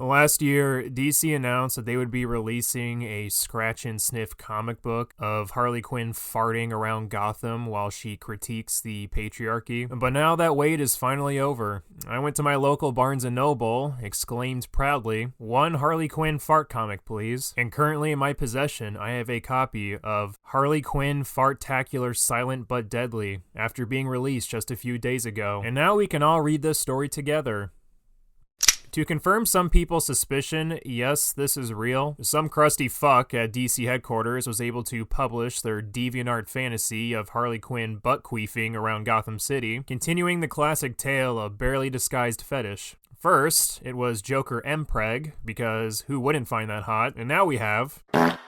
Last year, DC announced that they would be releasing a scratch and sniff comic book of Harley Quinn farting around Gotham while she critiques the patriarchy. But now that wait is finally over. I went to my local Barnes & Noble, exclaimed proudly, "One Harley Quinn fart comic, please." And currently in my possession, I have a copy of Harley Quinn Fartacular Silent But Deadly, after being released just a few days ago. And now we can all read this story together. To confirm some people's suspicion, yes, this is real. Some crusty fuck at DC headquarters was able to publish their DeviantArt fantasy of Harley Quinn butt-queefing around Gotham City, continuing the classic tale of barely disguised fetish. First, it was Joker Mpreg, because who wouldn't find that hot? And now we have...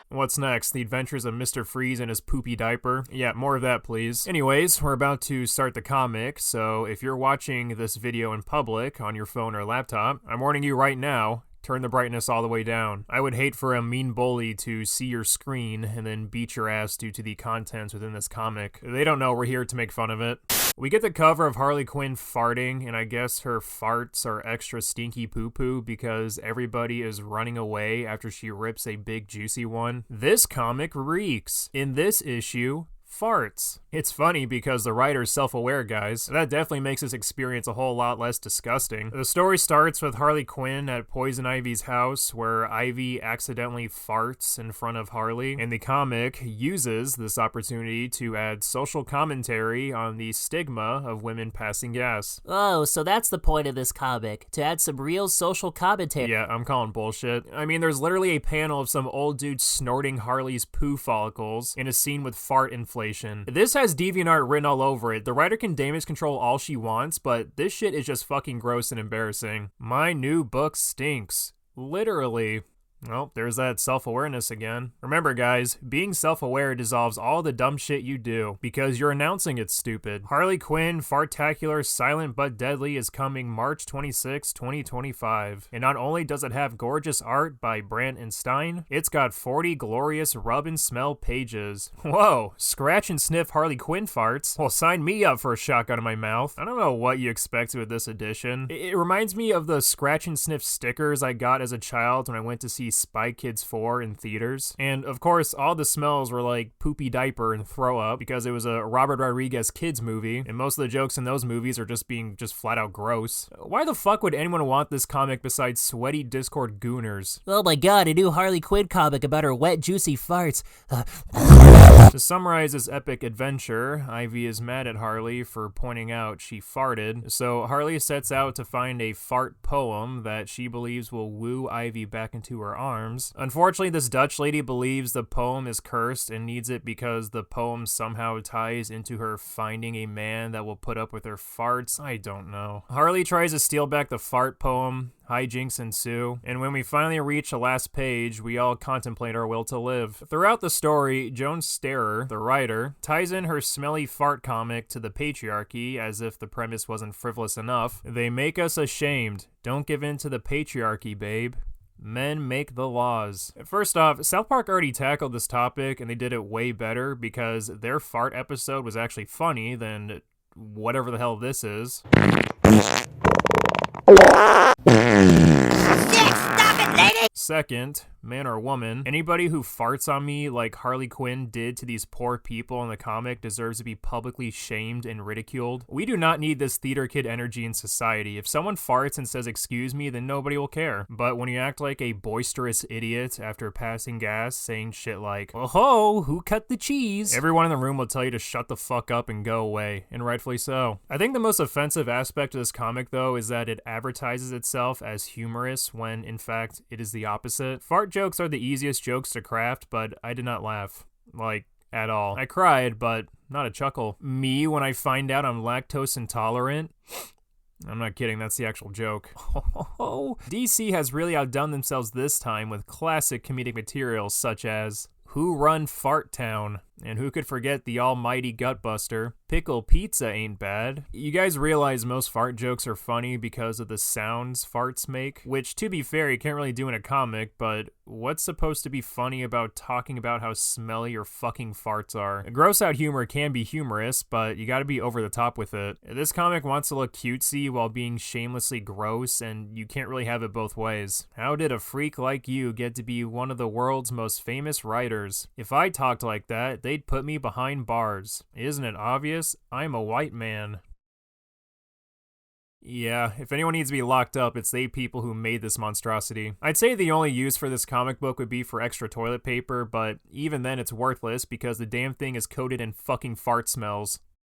What's next? The Adventures of Mr. Freeze and his poopy diaper? Yeah, more of that, please. Anyways, we're about to start the comic, so if you're watching this video in public on your phone or laptop, I'm warning you right now, turn the brightness all the way down. I would hate for a mean bully to see your screen and then beat your ass due to the contents within this comic. They don't know we're here to make fun of it. We get the cover of Harley Quinn farting, and I guess her farts are extra stinky poo-poo because everybody is running away after she rips a big juicy one. This comic reeks. In this issue, farts. It's funny because the writer's self-aware, guys. That definitely makes this experience a whole lot less disgusting. The story starts with Harley Quinn at Poison Ivy's house, where Ivy accidentally farts in front of Harley, and the comic uses this opportunity to add social commentary on the stigma of women passing gas. Oh, so that's the point of this comic, to add some real social commentary. Yeah, I'm calling bullshit. I mean, there's literally a panel of some old dude snorting Harley's poo follicles in a scene with fart inflation. This has DeviantArt written all over it. The writer can damage control all she wants, but this shit is just fucking gross and embarrassing. My new book stinks. Literally. Well, there's that self-awareness again. Remember, guys, being self-aware dissolves all the dumb shit you do, because you're announcing it's stupid. Harley Quinn Fartacular Silent But Deadly is coming March 26, 2025. And not only does it have gorgeous art by Brandt and Stein, it's got 40 glorious rub and smell pages. Whoa, scratch and sniff Harley Quinn farts? Well, sign me up for a shotgun in my mouth. I don't know what you expect with this edition. It reminds me of the scratch and sniff stickers I got as a child when I went to see Spy Kids 4 in theaters. And of course, all the smells were like poopy diaper and throw up because it was a Robert Rodriguez kids movie, and most of the jokes in those movies are just being flat out gross. Why the fuck would anyone want this comic besides sweaty Discord gooners? Oh my god, a new Harley Quinn comic about her wet, juicy farts. To summarize this epic adventure, Ivy is mad at Harley for pointing out she farted, so Harley sets out to find a fart poem that she believes will woo Ivy back into her arms. Unfortunately, this Dutch lady believes the poem is cursed and needs it because the poem somehow ties into her finding a man that will put up with her farts. I don't know. Harley tries to steal back the fart poem. Hijinks ensue, and when we finally reach the last page, we all contemplate our will to live. Throughout the story, Joan Starer, the writer, ties in her smelly fart comic to the patriarchy as if the premise wasn't frivolous enough. They make us ashamed. Don't give in to the patriarchy, babe. Men make the laws. First off, South Park already tackled this topic, and they did it way better because their fart episode was actually funny than whatever the hell this is. Stop it, lady! Second, man or woman, anybody who farts on me like Harley Quinn did to these poor people in the comic deserves to be publicly shamed and ridiculed. We do not need this theater kid energy in society. If someone farts and says excuse me, then nobody will care. But when you act like a boisterous idiot after passing gas, saying shit like, "Oh ho, who cut the cheese?" everyone in the room will tell you to shut the fuck up and go away, and rightfully so. I think the most offensive aspect of this comic, though, is that it advertises itself as humorous when, in fact, it is the opposite. Fart jokes are the easiest jokes to craft, but I did not laugh. Like, at all. I cried, but not a chuckle. Me when I find out I'm lactose intolerant? I'm not kidding, that's the actual joke. DC has really outdone themselves this time with classic comedic materials such as Who Run Fart Town? And who could forget the almighty Gutbuster? Pickle pizza ain't bad. You guys realize most fart jokes are funny because of the sounds farts make, which, to be fair, you can't really do in a comic, but what's supposed to be funny about talking about how smelly your fucking farts are? Gross out humor can be humorous, but you gotta be over the top with it. This comic wants to look cutesy while being shamelessly gross, and you can't really have it both ways. How did a freak like you get to be one of the world's most famous writers? If I talked like that, they'd put me behind bars. Isn't it obvious? I'm a white man. Yeah, if anyone needs to be locked up, it's they people who made this monstrosity. I'd say the only use for this comic book would be for extra toilet paper, but even then it's worthless because the damn thing is coated in fucking fart smells.